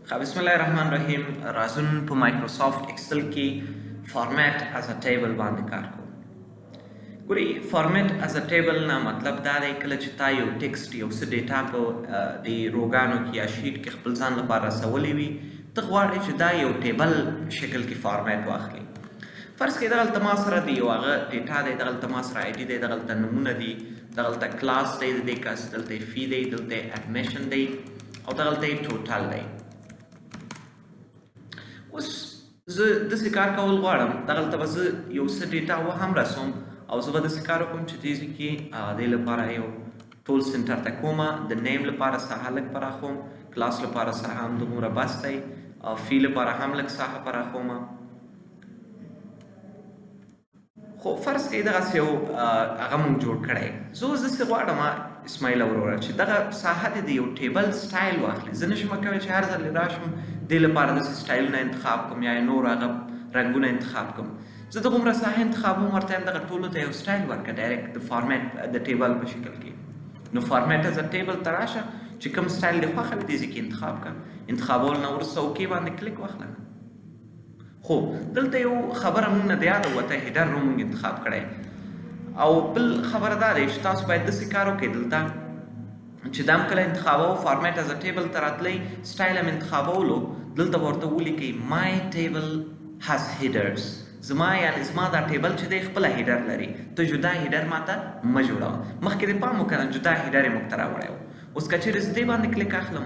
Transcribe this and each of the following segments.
بسم الله الرحمن الرحیم. راځون په مایکروسافټ ایکسل کې فارمیټ از ا ټیبل باندې کار کوو. ګورئ فارمیټ از ا ټیبل نه مطلب دا دی کله چې تا یو ټیکسټ یو څه ډیټا په د روګانو کې یا شیټ کې خپل ځان لپاره رسولی وي، ته غواړې چې دا یو ټیبل شکل کې فارمیټ واخلي. فرض کړئ دغلته ما سره د یو هغه ډیټا دی، دغلته ما سره آی ډي دی، دغلته نومونه دي، دغلته کلاس دی، د دې کس دلته فی دی، دلته اډمیشن دی او دغلته ټوټل دی. اوس زه داسې کار کول غواړم، دغلته به زه یو څه ډیټا هم رسوم او زه به داسې کار وکړم چې دې ځای کې دې لپاره یو ټول سنټر ته کومه، د نیم لپاره ساحه لږ پراخوم، کلاس لپاره ساحه هم دومره بس دی، فی لپاره هم لږ ساحه پراخوم. خو فرض کړئ دغسې یو هغه مونږ جوړ کړی. زه اوس داسې غواړم اسماعیل وروره چې دغه ساحه دې د یو ټیبل سټایل واخلي. زه نشم کولی چې هر ځل راشم دې لپاره داسې سټایلونه انتخاب کړم یا نور هغه رنګونه انتخاب کړم. زه دغومره ساحه انتخابوم، ورته یم دغه ټولو ته یو سټایل ورکړه ډایرکټ د فارمیټ د ټیبل په شکل کې. نو فارمیټ از ټیبل ته راشه، چې کوم سټایل دې خوښه وي دې ځای کې انتخاب کړه. انتخابول نه وروسته اوکې باندې کلیک واخله. خو دلته یو خبره مونږ نه د یاده وته، هیډر رو مونږ انتخاب کړی. او بل خبره دا دی چې تاسو باید داسې کار وکړئ دلته چې دا هم کله انتخابوو فارمیټ از ټیبل ته راتلی، سټایل هم انتخابولو، دلته به ورته ولیکئ مای ټیبل هز هیډرز. زما یعنې زما دا ټیبل چې دی خپله هیډر لري، ته جدا هیډر ماته مه جوړوه. مخکې دې پام وکړه جدا هیډر یې موږ ته راوړی و. اوس که چیرې زه دې باندې کلیک اخلم،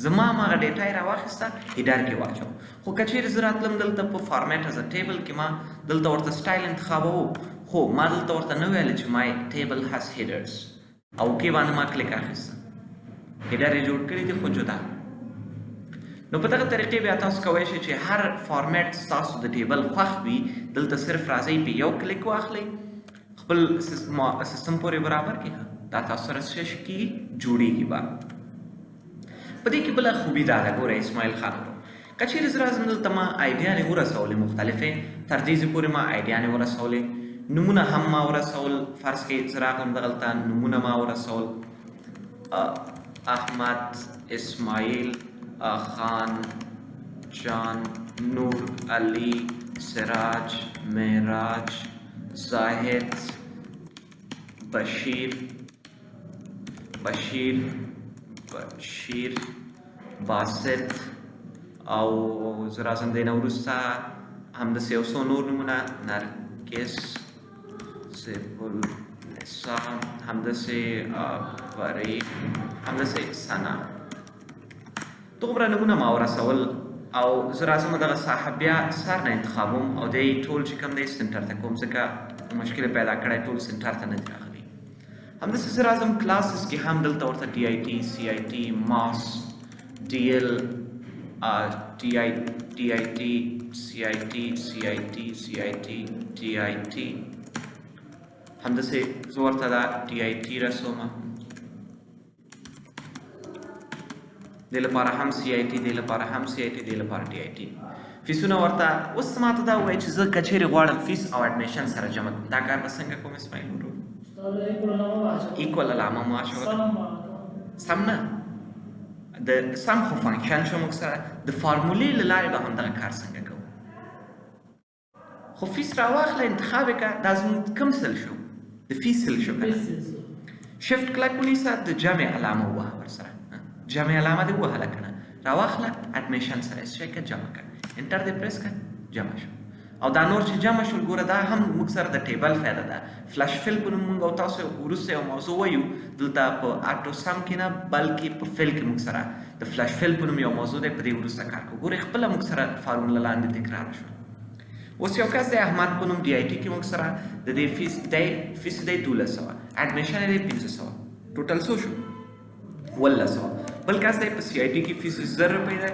زما هماغه ډیټا یې راواخیسته هیډر کې واچو. خو که چیرې زه راتلم دلته په فارمیټ از ټیبل کې ما دلته ورته سټایل انتخابوو، خو ما دلته ورته نه ویل چې مای ټیبل هز هیډرز او اوکې باندې ما کلیک اخیسته، هیډر یې جوړ کړي دي خو جدا. نو په دغه طریقې بیا تاسو کولی شئ چې هر فارمیټ ستاسو د ټیبل خوښ وي دلته صرف راځئ په یو کلیک واخلئ، خپل سیستم پورې برابر کړئ، دا تاسو سره څه شي کېږي جوړېږي به. په دې کې بله خوبي دا ده، ګوره اسماعیل خان ورو که چیرې زه راځم دلته ما آیډیانې ورسولې مختلفې، تر دې ځای پورې ما آیډیانې ورسولې، نومونه هم ما ورسول. فرض کړئ زه راغلم دغلته نومونه ما ورسول، احمد، اسماعیل، خان، جان، نور، علی، سراج، معراج، زاهد، بشیر، باسط او زه راځم دی نه وروسته همداسې یو څو نور نومونه، نرګس، سیف النسا، همداسې بری، همداسې سنا. دومره نومونه ما ورسول او زه راځم دغه ساحه بیا سر نه انتخابوم او دی ټول چې کوم دی سنټر ته کوم، ځکه مشکل پیدا کړی ټول سنټر ته نه دي راغلي. همداسې زه راځم کلاسز کې هم دلته ورته ډي آی ټي، سی آی ټي، ماس، ډي ایل، ډي آی ټي، سی آی ټي، سی آی ټي، سی آی ټي، ډي آی ټي، همداسې زه ورته دا ډي آی ټي رسوم، دې لپاره هم سی آی ټي، دې لپاره هم سی آی ټي، دې لپاره ډي آی ټي. فیسونه ورته اوس ماته دا ووایي چې زه که چیرې غواړم فیس او اډمیشن سره جمع کړم، دا کار به څنګه کوم اسماعیل ورو؟ ایکول علامه معاش سم نه، د سم خو فنکشن شو، موږ سره د فارمولې له لارې به همدغه کار څنګه کوو. خو فیس راواخله انتخاب یې کړه، دا زموږ کوم سل شو؟ د فیس سل شو کنه. شفت کلک ونیسه، د جمع علامه ووهه ورسره، جمع علامه دې ووهله کنه، راواخله اډمیشن سره یې څه کړه جمع کړه، انټر دې پریس کړه جمع شو. او دا نور چې جمع شول ګوره دا هم موږ سره د ټیبل فایده ده. فلش فل په نوم موږ او تاسو وروسته یو موضوع وایو دلته په آټو سم کې نه بلکې په فل کې موږ سره د فلش فل په نوم یو موضوع دی، په دې وروسته کار کوو. ګورئ خپله موږ سره فارموله لاندې تکرار شوه. اوس یو کس دی احمد په نوم ډي آی ټي کې موږ سره د دې فیس دی 1200، اډمیشن یې دی 500، ټوټل څو شو؟ 1200. بل کس دی په سی آی ټي کې فیس 1000 روپۍ دی،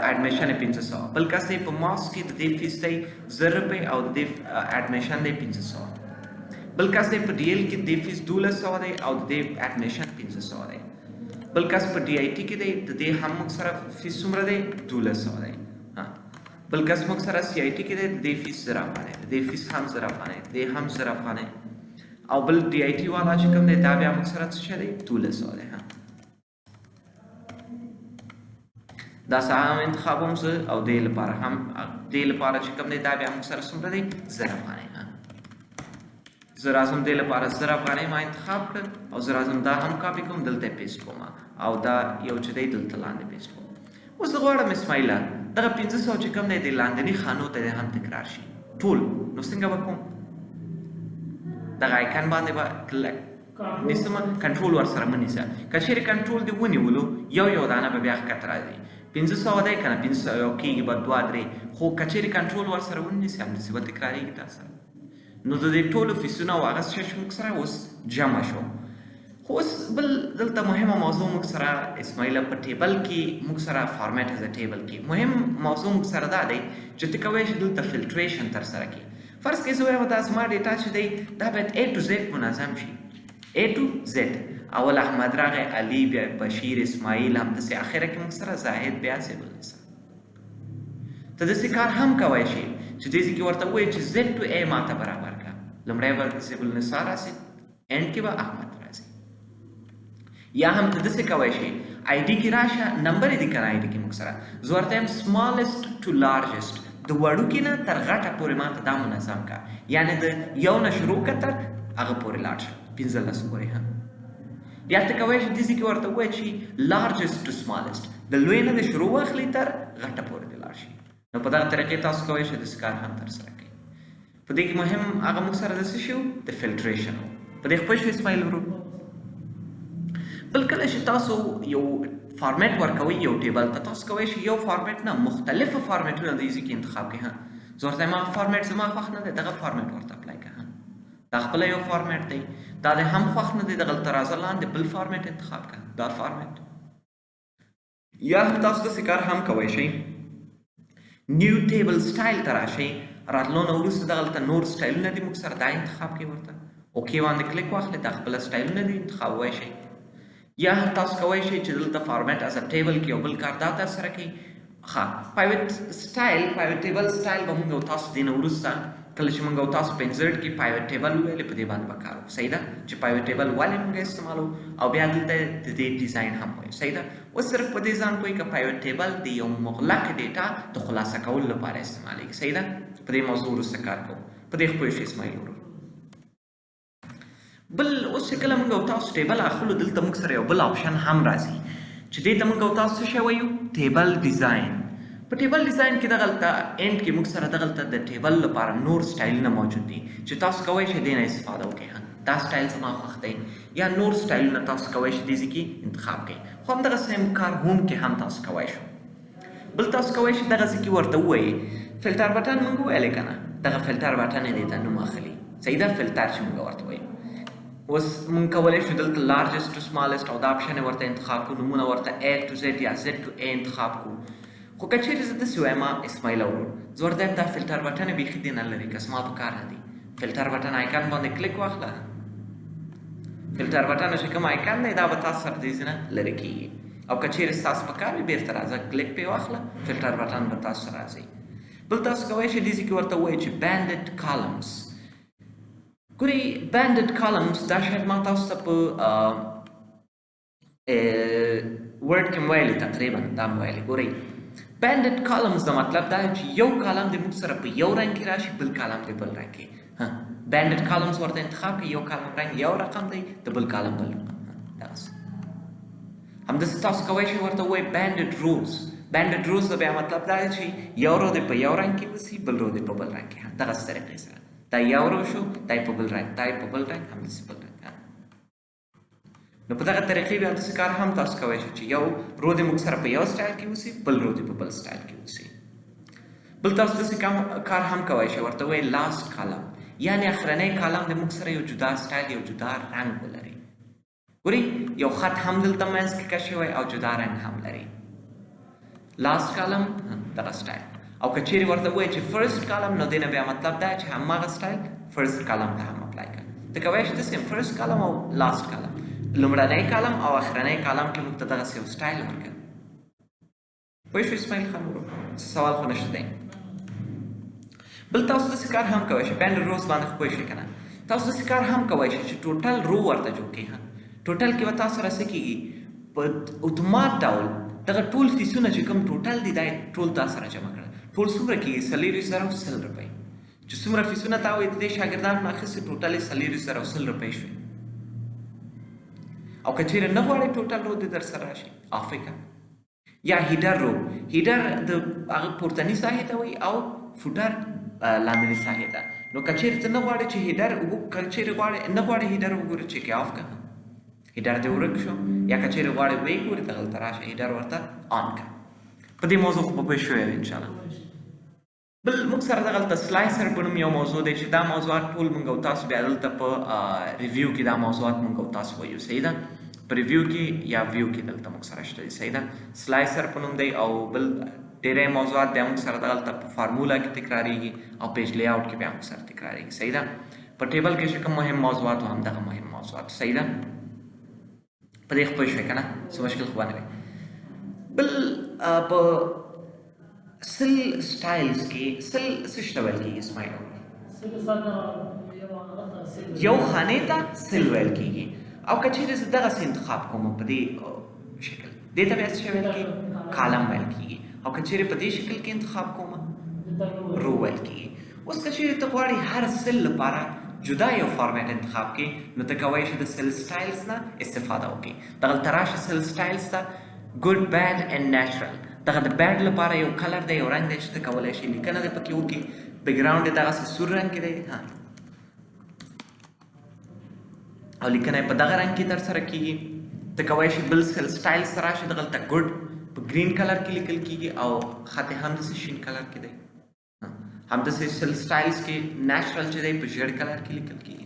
اډمیشن یې 500. بل کس دی په ماس کې د دې فیس دی 1000 روپۍ او د دې اډمیشن دی 500. بل کس دی په ډي ایل کې د دې فیس 1200 دی او د دې اډمیشن 500 دی. بل کس په ډي آی ټي کې دی، د دې هم موږ سره فیس څومره دی؟ 1200 دی. بل کس موږ سره سی آی ټي کې دی، د دې فیس 1000 افغانۍ، د دې فیس هم 1000 افغانۍ، د دې هم 1000 افغانۍ. او بل ډي آی ټي والا چې کوم دی دا بیا موږ سره څه دی؟ 1200 دی. دا ساحه هم انتخابوم زه او دې لپاره هم دې لپاره چې کوم دی دا بیا موږ سره څومره دی 1000 افغانۍ زه راځم دې لپاره 1000 افغانۍ ما انتخاب کړل او زه راځم دا هم کاپي کوم دلته پیسټ کوم او دا یو چې دی دلته لاندې پیسټ کوم. اوس زه غواړم اسماعیله دغه 1500 چې کوم دی د لاندني خانو ته هم تکرار شي ټول. نو څنګه به کوم؟ دغه آیکن باندې به کلک نیسم کنټرول ورسره مه نیسه. که چیرې کنټرول دې ونیولو یو دانه به بیا ښکته راځي 1500 دی که نه 500 یو کېږي به 2 3 خو که چیرې کنټرول ورسره ونیسي همداسې به تکرارېږي تا سره. نو د دې ټولو فیسونه او هغه څه موږ سره اوس جمع شو. خو اوس بل دلته مهمه موضوع موږ سره اسماعیله په ټیبل کې موږ سره فارمیټ از ټیبل کې مهم موضوع موږ سره دا دی چې ته کولی شې دلته فلټریشن ترسره کړې. فرض کړئ زه وایم دا زما ډیټا چې دی دا باید A to Z منظم شي. A to Z اول احمد راغی علي بیا بشیر اسماعیل همداسې اخره کې موږ سره زاهد بیا سیبل نثار. ته داسې کار هم کولی شي چې دې کې ورته ووایي چې Z to A ماته برابر کړه. لومړی به سیبل نثار راسي اینډ کې به احمد راسي. یا هم ته داسې کولی شي آی ډي کې راشه نمبر یې دي که نه آی ډي کې موږ سره زه ورته یم سمالسټ ټو لارجسټ د وړوکي نه تر غټه پورې ماته دا منظم کا یعنی د یو نه شروع که تر هغه پورې لاړ شه 15 پورې هم. یا ته کولی شي دې کې ورته ووایي چې لارجسټ ټو سمالسټ د لوی نه د شروع واخلي تر غټه پورې دې لاړ شي. نو په دغه طریقې تاسو کولی شئ داسې کار هم ترسره کړئ. په دې کې مهم هغه موږ سره داسې شي د فلټریشن و. په دې خپل شو اسماعیل ورو. بل کله چې تاسو یو فارمیټ ورکوئ یو ټیبل ته تاسو کولی شئ یو فارمیټ نه مختلفو فارمیټونه د ایزي کې انتخاب کړئ. زه ورته یم هغه فارمیټ زما خوښ نه دی دغه فارمیټ ورته اپلای کړه. دا خپله یو فارمیټ دی دا د هم خوښ نه دی دغلته راځه لاندې بل فارمیټ انتخاب کړه دا فارمیټ. یا هم تاسو داسې کار هم کولی شئ نیو ټیبل سټایل ته راشئ راتلو نه وروسته دغلته نور سټایلونه دي موږ سره دا انتخاب کړئ ورته اوکې باندې کلیک واخلئ دا خپله سټایلونه دي انتخابوی شئ. یا هم تاسو کولی شئ چې دلته فارمیټ از ټیبل کې یو بل کار دا ترسره کړئ. ښه پایوټ ټیبل سټایل به موږ او تاسو دې نه وروسته کله چې موږ او تاسو په انزرټ کې پایوټ ټیبل وویلې په دې باندې به کار وکړو صحیح ده چې پایوټ ټیبل ولې موږ استعمالو او بیا دلته د دې ډیزاین هم وایو صحیح ده. اوس صرف په دې ځان پوهئ که پایوټ ټیبل د یو مغلق ډیټا د خلاصه کولو لپاره استعمالیږي صحیح ده. په دې موضوع وروسته کار کوو په دې پوه شئ اسماعیل ورو. بل اوس چې کله موږ او تاسو ټیبل اخلو دلته موږ سره یو بل آپشن هم راځي چې دې ته موږ او تاسو څه شی وایو ټیبل ډیزاین. په ټیبل ډیزاین کې دغلته اینډ کې موږ سره دغلته د ټیبل لپاره نور سټایلونه موجود دي چې تاسو کولی شئ دې نه استفاده وکړئ. دا سټایل زما خوښ دی یا نور سټایلونه تاسو کولی شئ دې کې انتخاب کړئ. خو همدغه سیم کار هوم کې هم تاسو کولی شو. بل تاسو کولی شئ دغسې کې ورته ووایئ فلټر بټن موږ وویلی که نه دغه فلټر بټن یې دې ته نوم اخلي صحیح ده فلټر چې موږ ورته وایو. اوس موږ کولی شو دلته لارجسټ ټو سمالسټ او دا آپشن یې ورته انتخاب کړو نومونه ورته A to Z یا Z to A انتخاب کړو. خو که چیرې زه داسې وایم اسماعیل ورور زه ورته یم دا فلټر بټن یې بیخي دې نه لري که زما په کار نه دي فلټر بټن آیکن باندې کلیک واخله. فلټر بټن چې کوم آیکن دی دا به تاسو سره دې نه لرې کېږي او که چیرې ستاسو په کار وي بېرته راځه کلیک پرې واخله فلټر بټن به تاسو سره راځي. بل تاسو کولی شئ دې کې ورته ووایئ چې بینډډ کالمز. ګورئ بینډډ کالمز دا شاید ما تاسو ته په ورډ کې مې ویلي تقریبا دا مې ویلي. ګورئ بینډډ کالمز دا مطلب دا چې یو کالم دې موږ سره په یو رنګ کې راشي بل کالم دې بل رنګ کې. بینډډ کالمز ورته انتخاب کړئ یو کالم رنګ یو رقم دی د بل کالم بل رقم دغسې. همداسې تاسو کولی شئ ورته ووایئ بینډډ روز. بینډډ روز دا بیا مطلب دا دی چې یو رو دې په یو رنګ کې اوسي بل رو دې په بل رنګ کې دغسې طریقې سره دا یو رو شو دا یې په بل رنګ دا یې په بل رنګ همداسې بل رنګ. نو په دغه طریقې بیا داسې کار هم تاسو کولی شئ چې یو رو دې موږ سره په یو سټایل کې اوسي بل رو دې په بل سټایل کې اوسي. بل تاسو داسې کار هم کولی شئ ورته وایئ لاست کالم یعنې اخرنی کالم دې موږ سره یو جدا سټایل یو جدا رنګ ولري. ګورئ یو خط هم دلته منځ کې کش شوی او جدا رنګ هم لري. لاست کالم دغه سټایل او که چیرې ورته ووایئ چې فرست کالم نو دې نه بیا مطلب دا چې هماغه سټایل فرست کالم ته هم اپلای کړه. ته کولی شئ داسې فرست کالم او لاست کالم لومړنی کالم او اخرنی کالم کې موږ ته دغسې یو سټایل ورکړه. پوه شو اسماعیل خان ورو څه سوال خو نشته دی. بل تاسو داسې کار هم کولی شئ بینډ روز باندې خو پوه شئ که نه تاسو داسې کار هم کولی شئ چې ټوټل رو ورته جوړ کړئ. ټوټل کې به تاسو سره څه کېږي په اتومات ډول دغه ټول فیسونه چې کوم ټوټل دي دا ټول تا سره جمع کړه ټول څومره کېږي 40,100 روپۍ چې څومره فیسونه تا وایي د دې شاګردانو نه اخیستې ټوټل یې 40,100 روپۍ شوې او که چېرې نه غواړئ ټوټل رو دې در سره راشي افریقا یا هیډر رو هیډر د هغه پورتني ساحې ته وایي او فوټر لاندني ساحې ته نو که چېرې ته نه غواړې چې هیډر که چېرې نه غواړې هیډر وګورې چیک یې آف کړه هیډر دې ورک شو یا که چېرې غواړې ویې ګورې دغلته راشه هیډر ورته آن کړه په دې موضوع خو به پوه شوی وي انشاءالله بل موږ سره دغلته سلایسر په نوم یو موضوع دی چې دا موضوعات ټول موږ او تاسو بیا دلته په ریویو کې دا موضوعات موږ او تاسو وایو صحیح ده په ریویو کې یا ویو کې دلته موږ سره شته دي صحیح ده سلایسر په نوم دی او بل ډېری موضوعات بیا موږ سره دغلته په فارمولا کې تکراریږي او پیج لی آوټ کې بیا موږ سره تکراریږي صحیح ده په ټیبل کې چې کوم مهم موضوعات او همدغه مهم موضوعات صحیح ده په دې خو پوه شوئ که نه څه مشکل خو به نه وي بل په سل سټایلز کې سل څه شته ویل کېږي اسماعیل یو خانې ته سل ویل کېږي او که چېرې زه دغسې انتخاب کوم په دې شکل دې ته بیا څه ویل کېږي کالم ویل کېږي او که چېرې په دې شکل کې انتخاب کوم رو ویل کېږي اوس که چېرې ته غواړې هر سل لپاره جدا یو فارمیټ انتخاب کړي نو ته کولی شې د سل سټایلز نه استفاده وکړي دغلته راشه سل سټایلز ته ګډ بیډ اینډ نیچرل دغه د بیډ لپاره یو کلر دی یو رنګ دی چې ته کولی شې لیکنه دې پکې وکړي بیکګراونډ یې دغسې سور رنګ کې دی او لیکنه یې په دغه رنګ کې در سره کېږي ته کولی شې بل سل سټایلز ته راشې دغلته ګډ په ګرین کلر کې لیکل کېږي او خط یې همداسې شین کلر کې دی همداسې سل سټایلز کې نیچرل چې دی په ژیړ کلر کې لیکل کېږي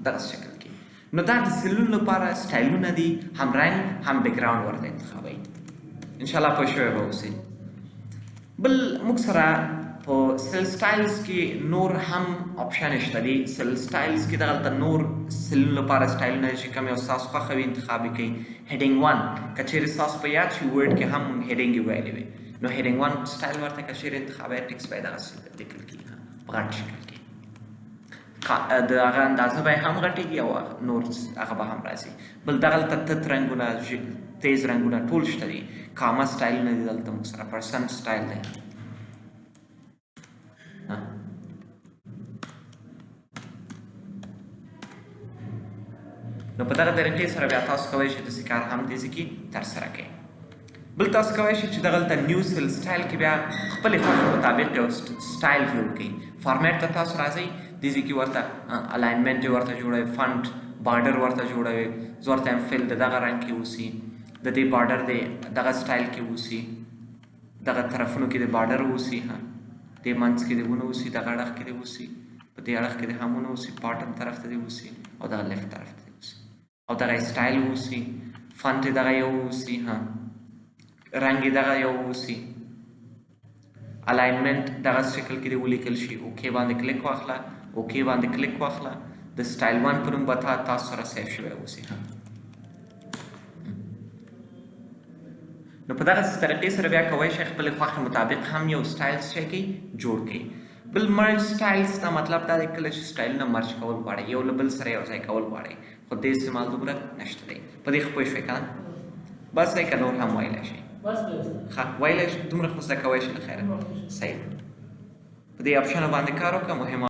دغسې شکل کې نو دا د سلونو لپاره سټایلونه دي هم رنګ هم بیکګراونډ ورته انتخابوي انشاءالله پوه شوی به اوسئ بل موږ سره په سل سټایلز کې نور هم آپشن شته دي سل سټایلز کې دغلته نور سلونو لپاره سټایلونه چې کوم یو ستاسو خوښه وي انتخاب یې کوئ هیډینګ 1 که چېرې ستاسو په یاد شي ورډ کې هم هیډینګ یې ویلې وي نو هیډینګ 1 سټایل ورته که چېرې انتخابوي ټکس به یې دغسې لیکل کېږي په غټ شکل کې د هغه اندازه به یې هم غټېږي او نور هغه به هم راځي بل دغلته تت رنګونه تیز رنګونه ټول شته دي کامه سټایلونه دي دلته موږ سره پرسن سټایل دی نو په دغه طریقې سره بیا تاسو کولی شئ داسې کار هم دې ځای کې ترسره کړئ بل تاسو کولی شئ چې دغلته نیو سل سټایل کې بیا خپلې خوښې مطابق یو سټایل جوړ کړئ فارمیټ ته تاسو راځئ دې ځای کې ورته الاینمنټ یې ورته جوړوئ فنټ بارډر ورته جوړوئ زه ورته یم فل د دغه رنګ کې اوسي د دې بارډر دی دغه سټایل کې اوسي دغه طرفونو کې د بارډر اوسي دې منځ کې دې ونه اوسي دغه اړخ کې دې اوسي په دې اړخ کې دې هم ونه اوسي باټم طرف ته دې اوسي او دغه لیفټ طرف ته دې اوسي او دغه سټایل اوسي فنټ یې دغه یو اوسي رنګ یې دغه یو اوسي الاینمنټ دغه شکل کې دې ولیکل شي اوکې باندې کلیک واخله اوکې باندې کلیک واخله د سټایل 1 په نوم به تاسو سره سیف شوی اوسي نو په دغسې طریقې سره بیا کولی شئ خپلې خوښې مطابق هم یو سټایل څه کوئ جوړ کړئ بل مرج سټایلز ته مطلب دا دی کله چې سټایلونه مرج کول غواړئ یو له بل سره یو ځای کول غواړئ خو دې استعمال دومره نشته دی په دې ښه پوه شوئ که نه بس دی که نور هم ویلی شئ ښه ویلی شئ دومره خو زده کوی شئ له خیره صحیح په دې آپشنو باندې کار وکړه مهمه